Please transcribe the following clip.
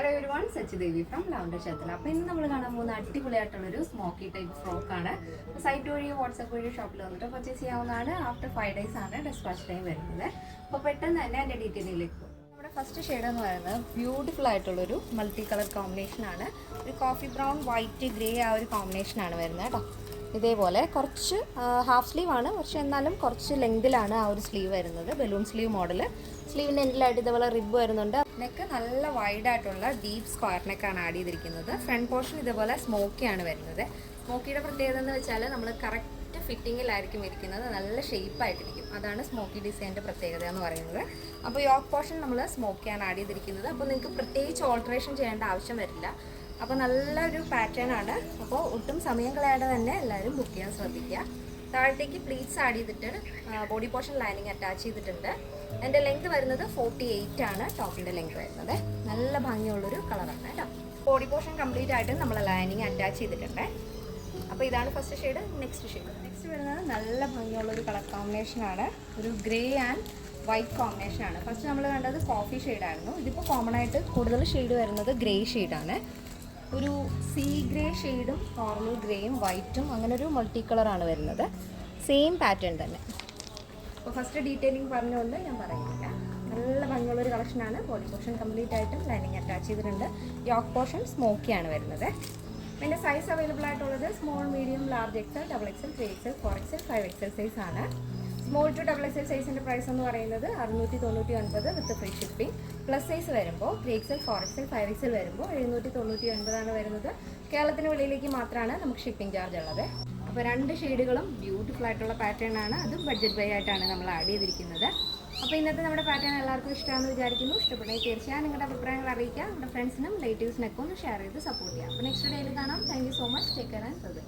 Hello everyone, Sachidevi from lavender Chathala. അപ്പോൾ ഇന്ന് നമ്മൾ കാണാൻ പോകുന്ന അടിപൊളിയായിട്ടുള്ളൊരു സ്മോക്കി ടൈപ്പ് ഫ്രോക്കാണ്. സൈറ്റ് വഴിയോ വാട്സപ്പ് വഴിയോ ഷോപ്പിൽ വന്നിട്ട് പർച്ചേസ് ചെയ്യാവുന്നതാണ്. ആഫ്റ്റർ 5 days ആണ് ഡെസ്പാച്ച് ടൈം വരുന്നത്. അപ്പോൾ പെട്ടെന്ന് തന്നെ അതിൻ്റെ ഡീറ്റെയിലേക്ക് പോകും. നമ്മുടെ ഫസ്റ്റ് ഷെയ്ഡ് എന്ന് പറയുന്നത് ബ്യൂട്ടിഫുൾ ആയിട്ടുള്ളൊരു മൾട്ടി കളർ കോമ്പിനേഷനാണ്. ഒരു കോഫി ബ്രൗൺ വൈറ്റ് ഗ്രേ ആ ഒരു കോമ്പിനേഷനാണ് വരുന്നത് കേട്ടോ. ഇതേപോലെ കുറച്ച് ഹാഫ് സ്ലീവ് ആണ്, പക്ഷെ എന്നാലും കുറച്ച് ലെങ്തിലാണ് ആ ഒരു സ്ലീവ് വരുന്നത്. Balloon sleeve model. സ്ലീവിൻ്റെ എൻഡിലായിട്ട് ഇതേപോലെ റിബ് വരുന്നുണ്ട്. നെക്ക് നല്ല വൈഡായിട്ടുള്ള ഡീപ്പ് സ്ക്വയർ നെക്കാണ് ആഡ് ചെയ്തിരിക്കുന്നത്. ഫ്രണ്ട് പോർഷൻ ഇതേപോലെ സ്മോക്കിയാണ് വരുന്നത്. സ്മോക്കിയുടെ പ്രത്യേകത എന്ന് വെച്ചാൽ നമ്മൾ കറക്റ്റ് ഫിറ്റിങ്ങിലായിരിക്കും ഇരിക്കുന്നത്, നല്ല ഷേപ്പായിട്ടിരിക്കും. അതാണ് സ്മോക്കി ഡിസൈനിൻ്റെ പ്രത്യേകത എന്ന് പറയുന്നത്. അപ്പോൾ യോക്ക് പോർഷൻ നമ്മൾ സ്മോക്കിയാണ് ആഡ് ചെയ്തിരിക്കുന്നത്. അപ്പോൾ നിങ്ങൾക്ക് പ്രത്യേകിച്ച് ഓൾട്ടറേഷൻ ചെയ്യേണ്ട ആവശ്യം വരില്ല. അപ്പോൾ നല്ലൊരു പാറ്റേൺ ആണ്. അപ്പോൾ ഒട്ടും സമയം കളയാതെ തന്നെ എല്ലാവരും ബുക്ക് ചെയ്യാൻ ശ്രദ്ധിക്കുക. താഴത്തേക്ക് പ്ലീറ്റ്സ് ആഡ് ചെയ്തിട്ട് ബോഡി പോർഷൻ ലൈനിങ് അറ്റാച്ച് ചെയ്തിട്ടുണ്ട്. എൻ്റെ ലെങ്ത് വരുന്നത് 48 ആണ് ടോപ്പിൻ്റെ ലെങ്ത് വരുന്നത്. നല്ല ഭംഗിയുള്ളൊരു കളറാണ് കേട്ടോ. ബോഡി പോർഷൻ കംപ്ലീറ്റ് ആയിട്ട് നമ്മൾ ലൈനിങ് അറ്റാച്ച് ചെയ്തിട്ടുണ്ട്. അപ്പോൾ ഇതാണ് ഫസ്റ്റ് ഷെയ്ഡ്. നെക്സ്റ്റ് വരുന്നത് നല്ല ഭംഗിയുള്ളൊരു കളർ കോമ്പിനേഷനാണ്. ഒരു ഗ്രേ ആൻഡ് വൈറ്റ് കോമ്പിനേഷനാണ്. ഫസ്റ്റ് നമ്മൾ കണ്ടത് കോഫി ഷെയ്ഡായിരുന്നു. ഇതിപ്പോൾ കോമൺ ആയിട്ട് കൂടുതൽ ഷെയ്ഡ് വരുന്നത് ഗ്രേ ഷെയ്ഡാണ്. ഒരു സീ ഗ്രേ ഷെയ്ഡും നോർമൽ ഗ്രേയും വൈറ്റും അങ്ങനെ ഒരു മൾട്ടി കളറാണ് വരുന്നത്. സെയിം പാറ്റേൺ തന്നെ. അപ്പോൾ ഫസ്റ്റ് ഡീറ്റെയിലിംഗ് പറഞ്ഞുകൊണ്ട് ഞാൻ പറയുന്നില്ല. നല്ല ഭംഗിയുള്ളൊരു കളക്ഷനാണ്. ബോഡി പോർഷൻ കംപ്ലീറ്റ് ആയിട്ടും ലൈനിങ് അറ്റാച്ച് ചെയ്തിട്ടുണ്ട്. യോക്ക് പോർഷൻ സ്മോക്കിയാണ് വരുന്നത്. പിന്നെ സൈസ് അവൈലബിൾ ആയിട്ടുള്ളത് small, medium, large XL, double XL, 3XL, 4XL, 5XL size ആണ്. സ്മോൾ ടു ഡബിൾ എക്സൽ സൈസിൻ്റെ പ്രൈസ് എന്ന് പറയുന്നത് 699 with free shipping. Plus size വരുമ്പോൾ 3XL, 4XL, 5XL വരുമ്പോൾ 799 വരുന്നത്. കേരളത്തിന് വെളിയിലേക്ക് മാത്രമാണ് നമുക്ക് ഷിപ്പിംഗ് ചാർജ് ഉള്ളത്. അപ്പോൾ രണ്ട് ഷെയ്ഡുകളും ബ്യൂട്ടിഫുൾ ആയിട്ടുള്ള പാറ്റേൺ ആണ്. അതും ബഡ്ജറ്റ് ബൈ ആയിട്ടാണ് നമ്മൾ ആഡ് ചെയ്തിരിക്കുന്നത്. അപ്പോൾ ഇന്നത്തെ നമ്മുടെ പാറ്റേൺ എല്ലാവർക്കും ഇഷ്ടമാണെന്ന് വിചാരിക്കുന്നു. ഇഷ്ടപ്പെടുന്നെങ്കിൽ തീർച്ചയായും നിങ്ങളുടെ അഭിപ്രായങ്ങൾ അറിയിക്കുക. നമ്മുടെ ഫ്രണ്ട്സിനും റിലേറ്റീവ്സിനൊക്കെ ഒന്ന് ഷെയർ ചെയ്ത് സപ്പോർട്ട് ചെയ്യാം. അപ്പോൾ നെക്സ്റ്റ് ഡേയിൽ കാണാം. Thank you so much. Take care and by.